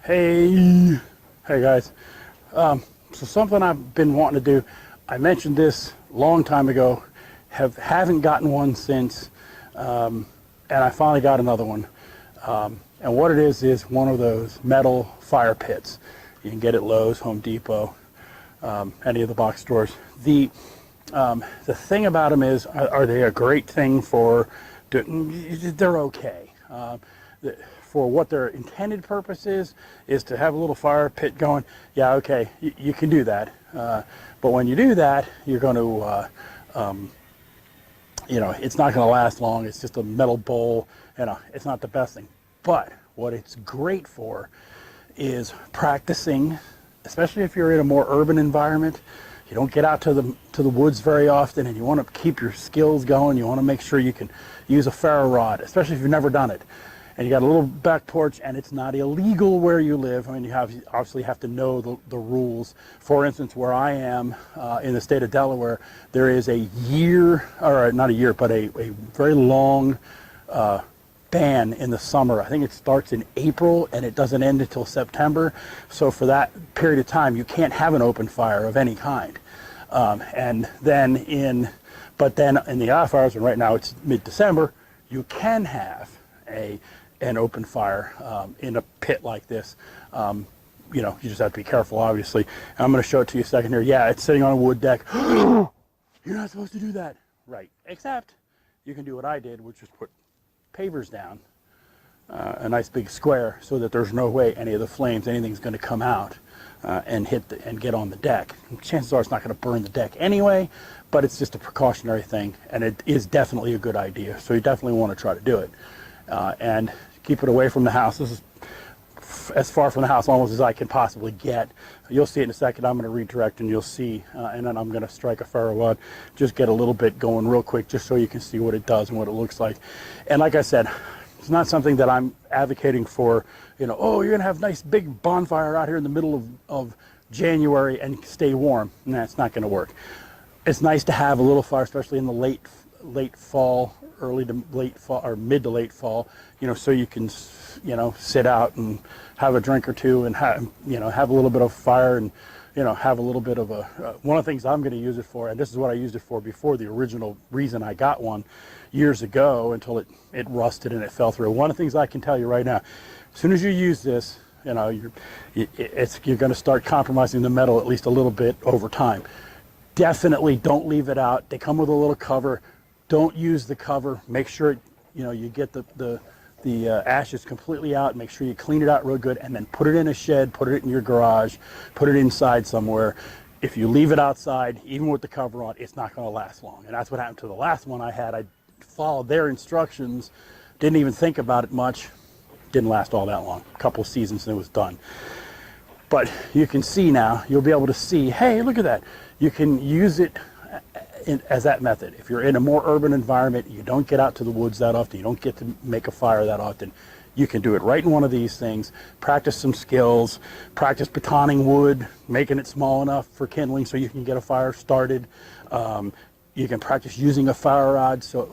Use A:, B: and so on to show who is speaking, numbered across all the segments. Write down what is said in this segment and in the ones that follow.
A: Hey, hey guys. So something I've been wanting to do. I mentioned this long time ago. Haven't gotten one since, and I finally got another one. And what it is one of those metal fire pits. You can get it at Lowe's, Home Depot, any of the box stores. The thing about them is, are they a great thing for? They're okay. For what their intended purpose is to have a little fire pit going. Yeah, okay, you can do that. But when you do that, you're going to, it's not going to last long. It's just a metal bowl, and it's not the best thing. But what it's great for is practicing, especially if you're in a more urban environment. You don't get out to the woods very often, and you want to keep your skills going. You want to make sure you can use a ferro rod, especially if you've never done it. And you got a little back porch, and it's not illegal where you live. I mean, you obviously have to know the rules. For instance, where I am in the state of Delaware, there is a year, or not a year, but a very long ban in the summer. I think it starts in April and it doesn't end until September. So for that period of time, you can't have an open fire of any kind. But then in the off hours, and right now it's mid-December, you can have an open fire in a pit like this. You just have to be careful, obviously. And I'm going to show it to you a second here. Yeah, it's sitting on a wood deck. You're not supposed to do that. Right. Except you can do what I did, which is put pavers down, a nice big square, so that there's no way any of the flames, anything's going to come out and get on the deck. And chances are it's not going to burn the deck anyway, but it's just a precautionary thing, and it is definitely a good idea. So you definitely want to try to do it. And keep it away from the house. This is as far from the house almost as I can possibly get. You'll see it in a second. I'm going to redirect and you'll see, and then I'm going to strike a ferro rod, just get a little bit going real quick just so you can see what it does and what it looks like. And like I said, it's not something that I'm advocating for, oh, you're going to have a nice big bonfire out here in the middle of January and stay warm. Nah, it's not going to work. It's nice to have a little fire, especially in the late fall, early to late fall, or mid to late fall, so you can, sit out and have a drink or two and have a little bit of fire and, have a little bit of one of the things I'm going to use it for, and this is what I used it for before the original reason I got one years ago until it rusted and it fell through. One of the things I can tell you right now, as soon as you use this, you're going to start compromising the metal at least a little bit over time. Definitely don't leave it out. They come with a little cover. Don't use the cover. Make sure you get the ashes completely out. Make sure you clean it out real good, and then put it in a shed, put it in your garage, put it inside somewhere. If you leave it outside, even with the cover on, it's not going to last long. And that's what happened to the last one I had. I followed their instructions, didn't even think about it much. Didn't last all that long. A couple of seasons and it was done. But you can see now, you'll be able to see, hey, look at that. You can use it as that method. If you're in a more urban environment, you don't get out to the woods that often, you don't get to make a fire that often, you can do it right in one of these things. Practice some skills, practice batoning wood, making it small enough for kindling so you can get a fire started. You can practice using a ferro rod, so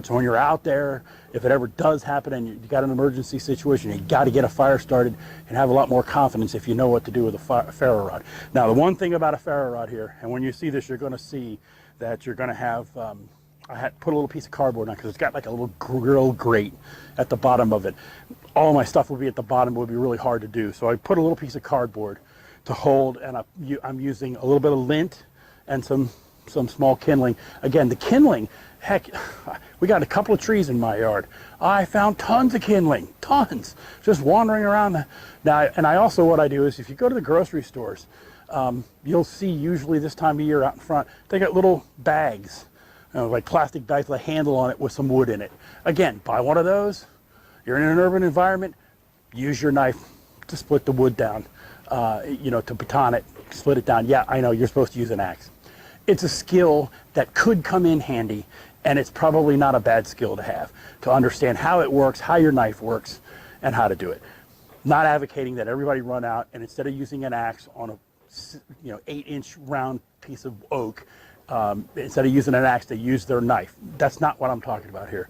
A: when you're out there, if it ever does happen and you got an emergency situation, you got to get a fire started, and have a lot more confidence if you know what to do with a ferro rod. Now, the one thing about a ferro rod here, and when you see this, you're going to see that you're going to have, I had put a little piece of cardboard on because it's got like a little grill grate at the bottom of it. All of my stuff will be at the bottom. It would be really hard to do. So I put a little piece of cardboard to hold, and I'm using a little bit of lint and some small kindling. Again, the kindling, heck, we got a couple of trees in my yard. I found tons of kindling, tons, just wandering around. Now, and I also, what I do is, if you go to the grocery stores, you'll see usually this time of year out in front, they got little bags, like plastic bags with a handle on it with some wood in it. Again, buy one of those. You're in an urban environment, use your knife to split the wood down, to baton it, split it down. Yeah, I know you're supposed to use an axe. It's a skill that could come in handy, and it's probably not a bad skill to have, to understand how it works, how your knife works, and how to do it. Not advocating that everybody run out and instead of using an axe on a 8-inch round piece of oak, instead of using an axe, they use their knife. That's not what I'm talking about here.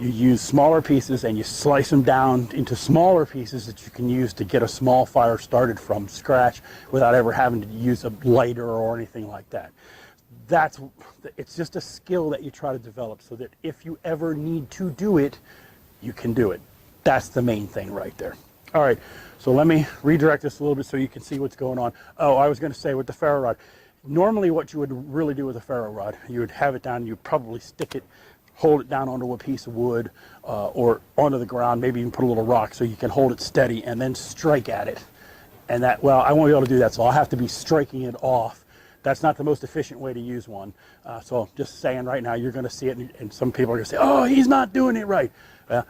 A: you use smaller pieces and you slice them down into smaller pieces that you can use to get a small fire started from scratch without ever having to use a lighter or anything like that. It's just a skill that you try to develop so that if you ever need to do it, you can do it. That's the main thing right there. All right, so let me redirect this a little bit so you can see what's going on. Oh, I was going to say with the ferro rod, normally what you would really do with a ferro rod, you would have it down, you'd probably stick it, hold it down onto a piece of wood or onto the ground, maybe even put a little rock so you can hold it steady and then strike at it. And that, well, I won't be able to do that, so I'll have to be striking it off. That's not the most efficient way to use one. So just saying right now, you're going to see it, and some people are going to say, oh, he's not doing it right.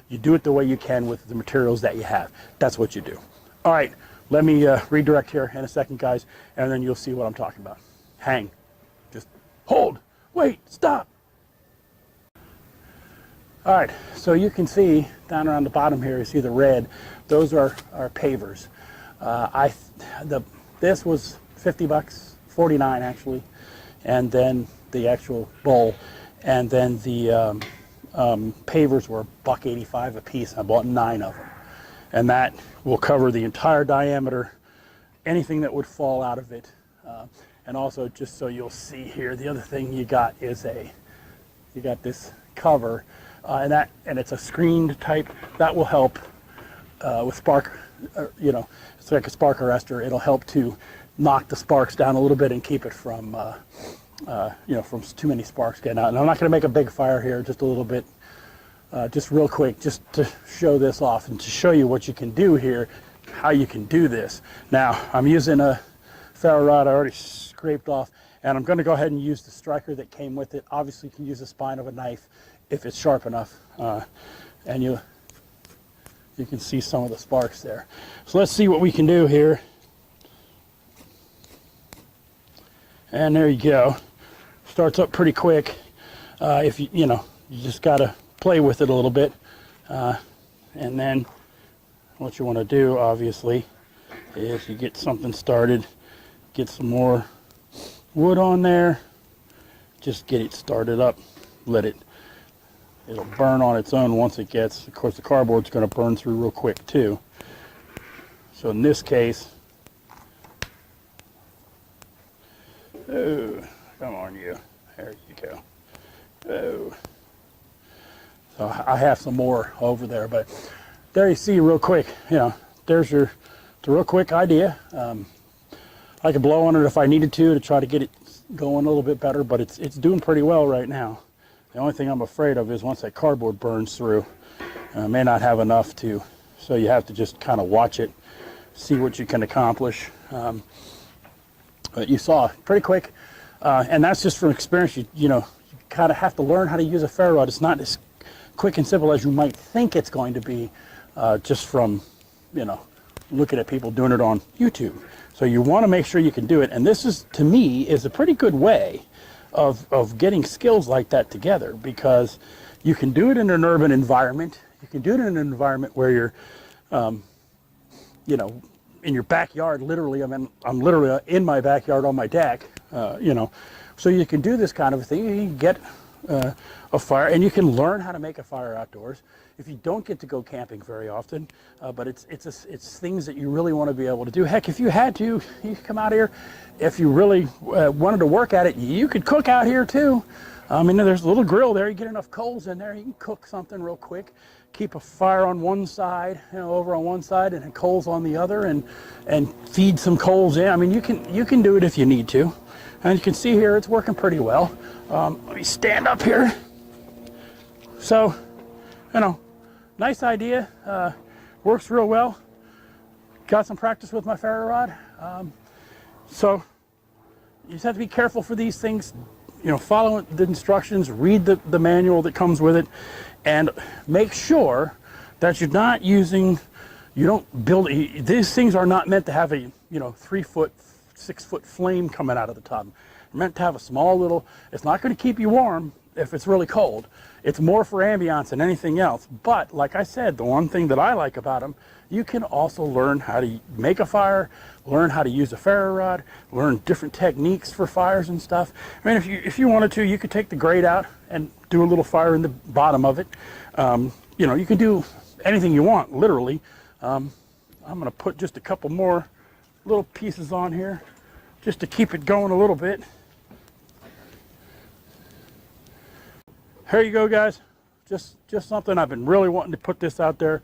A: You do it the way you can with the materials that you have. That's what you do. All right, let me redirect here in a second, guys, and then you'll see what I'm talking about. Hang. Just hold. Wait. Stop. All right, so you can see down around the bottom here, you see the red. Those are pavers. This was 50 bucks, 49 actually, and then the actual bowl, and then the pavers were $1.85 a piece. I bought 9 of them, and that will cover the entire diameter, anything that would fall out of it. And also, just so you'll see here, the other thing you got is you got this cover, and it's a screened type that will help with spark. It's like a spark arrestor. It'll help to knock the sparks down a little bit and keep it from from too many sparks getting out. And I'm not going to make a big fire here, just a little bit, just real quick, just to show this off and to show you what you can do here, how you can do this. Now, I'm using a ferro rod I already scraped off, and I'm going to go ahead and use the striker that came with it. Obviously, you can use the spine of a knife if it's sharp enough, and you can see some of the sparks there. So let's see what we can do here. And there you go. Starts up pretty quick. If you just got to play with it a little bit. And then what you want to do, obviously, is you get something started, get some more wood on there, just get it started up, it'll burn on its own once it gets, of course the cardboard's going to burn through real quick too. So in this case, oh, come on you, there you go. Oh. So I have some more over there, but there you see real quick, there's it's a real quick idea. I could blow on it if I needed to try to get it going a little bit better, but it's doing pretty well right now. The only thing I'm afraid of is once that cardboard burns through, I may not have enough to, so you have to just kind of watch it, see what you can accomplish. But you saw pretty quick, and that's just from experience. You kind of have to learn how to use a ferro rod. It's not as quick and simple as you might think it's going to be, just from looking at people doing it on YouTube. So you want to make sure you can do it, and this is, to me, is a pretty good way of getting skills like that together, because you can do it in an urban environment. You can do it in an environment where you're, in your backyard. Literally, I'm literally in my backyard on my deck. So you can do this kind of thing. You can get a fire, and you can learn how to make a fire outdoors. If you don't get to go camping very often, but it's things that you really want to be able to do. Heck, if you had to, you could come out here. If you really wanted to work at it, you could cook out here too. There's a little grill there. You get enough coals in there, you can cook something real quick. Keep a fire on one side, over on one side, and coals on the other, and feed some coals in. You can do it if you need to. And you can see here it's working pretty well. Let me stand up here. So, nice idea. Works real well. Got some practice with my ferro rod. So you just have to be careful for these things. Follow the instructions, read the manual that comes with it, and make sure that you're not using, these things are not meant to have a 3-foot, 6-foot flame coming out of the top. They're meant to have a small little, it's not going to keep you warm if it's really cold. It's more for ambiance than anything else. But like I said, the one thing that I like about them you can also learn how to make a fire, learn how to use a ferro rod, learn different techniques for fires and stuff. I mean, if you wanted to, you could take the grate out and do a little fire in the bottom of it. You know, you can do anything you want, literally. I'm going to put just a couple more little pieces on here just to keep it going a little bit. Here you go, guys. Just something I've been really wanting to put this out there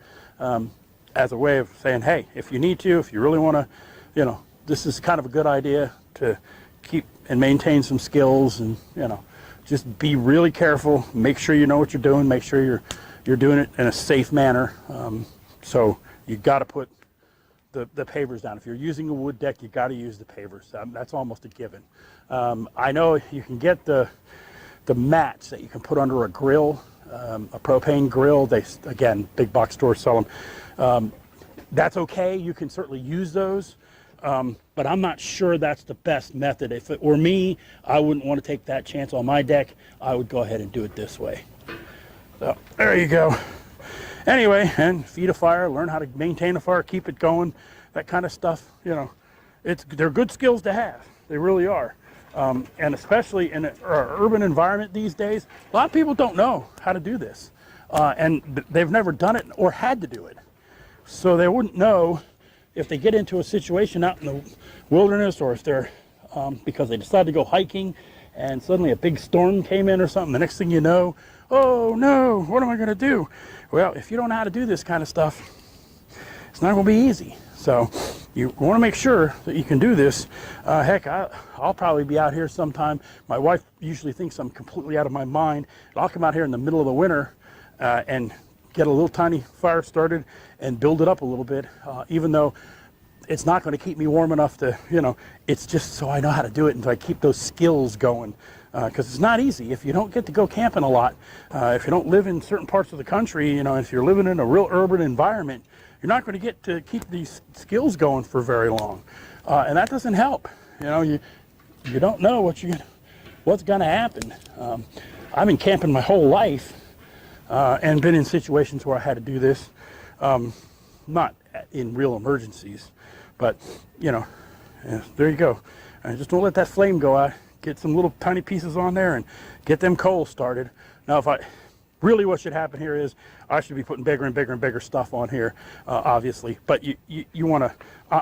A: as a way of saying, hey, if you need to, if you really want to, you know, this is kind of a good idea to keep and maintain some skills, and, you know, just be really careful. Make sure you know what you're doing. Make sure you're doing it in a safe manner. So you got to put the pavers down. If you're using a wood deck, you got to use the pavers. That's almost a given. I know you can get the mats that you can put under a grill, a propane grill. They, again, big box stores sell them. That's okay. You can certainly use those, but I'm not sure that's the best method. If it were me, I wouldn't want to take that chance on my deck. I would go ahead and do it this way. So there you go. Anyway, and feed a fire, learn how to maintain a fire, keep it going, that kind of stuff. You know, they're good skills to have. They really are. And especially in an urban environment these days, a lot of people don't know how to do this. And they've never done it or had to do it. So they wouldn't know if they get into a situation out in the wilderness, or if they're, because they decide to go hiking and suddenly a big storm came in or something. The next thing you know, oh no, what am I going to do? Well, if you don't know how to do this kind of stuff, it's not going to be easy. So you want to make sure that you can do this. Heck, I'll probably be out here sometime. My wife usually thinks I'm completely out of my mind. I'll come out here in the middle of the winter and get a little tiny fire started and build it up a little bit, even though it's not going to keep me warm enough to, you know, it's just so I know how to do it and so I keep those skills going. Because it's not easy. If you don't get to go camping a lot, if you don't live in certain parts of the country, you know, if you're living in a real urban environment, you're not going to get to keep these skills going for very long. And that doesn't help. You know, you don't know what's going to happen. I've been camping my whole life and been in situations where I had to do this. Not in real emergencies, but, you know, there you go. Just don't let that flame go out. Get some little tiny pieces on there and get them coals started. Now, really what should happen here is I should be putting bigger and bigger and bigger stuff on here, obviously, but you want to,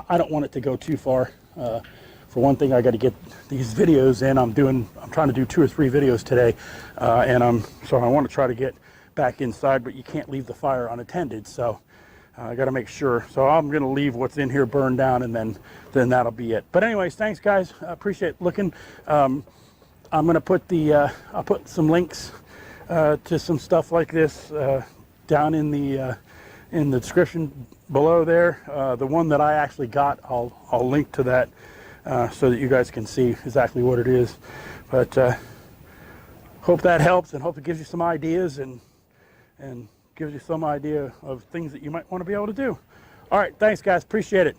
A: I don't want it to go too far. For one thing, I got to get these videos in. I'm trying to do 2 or 3 videos today, so I want to try to get back inside, but you can't leave the fire unattended, so I got to make sure. So I'm going to leave what's in here burned down, and then that'll be it. But anyways, thanks guys. I appreciate looking. I'm going to put I'll put some links to some stuff like this down in the description below there. The one that I actually got, I'll link to that so that you guys can see exactly what it is. But hope that helps, and hope it gives you some ideas and gives you some idea of things that you might want to be able to do. All right, thanks guys, appreciate it.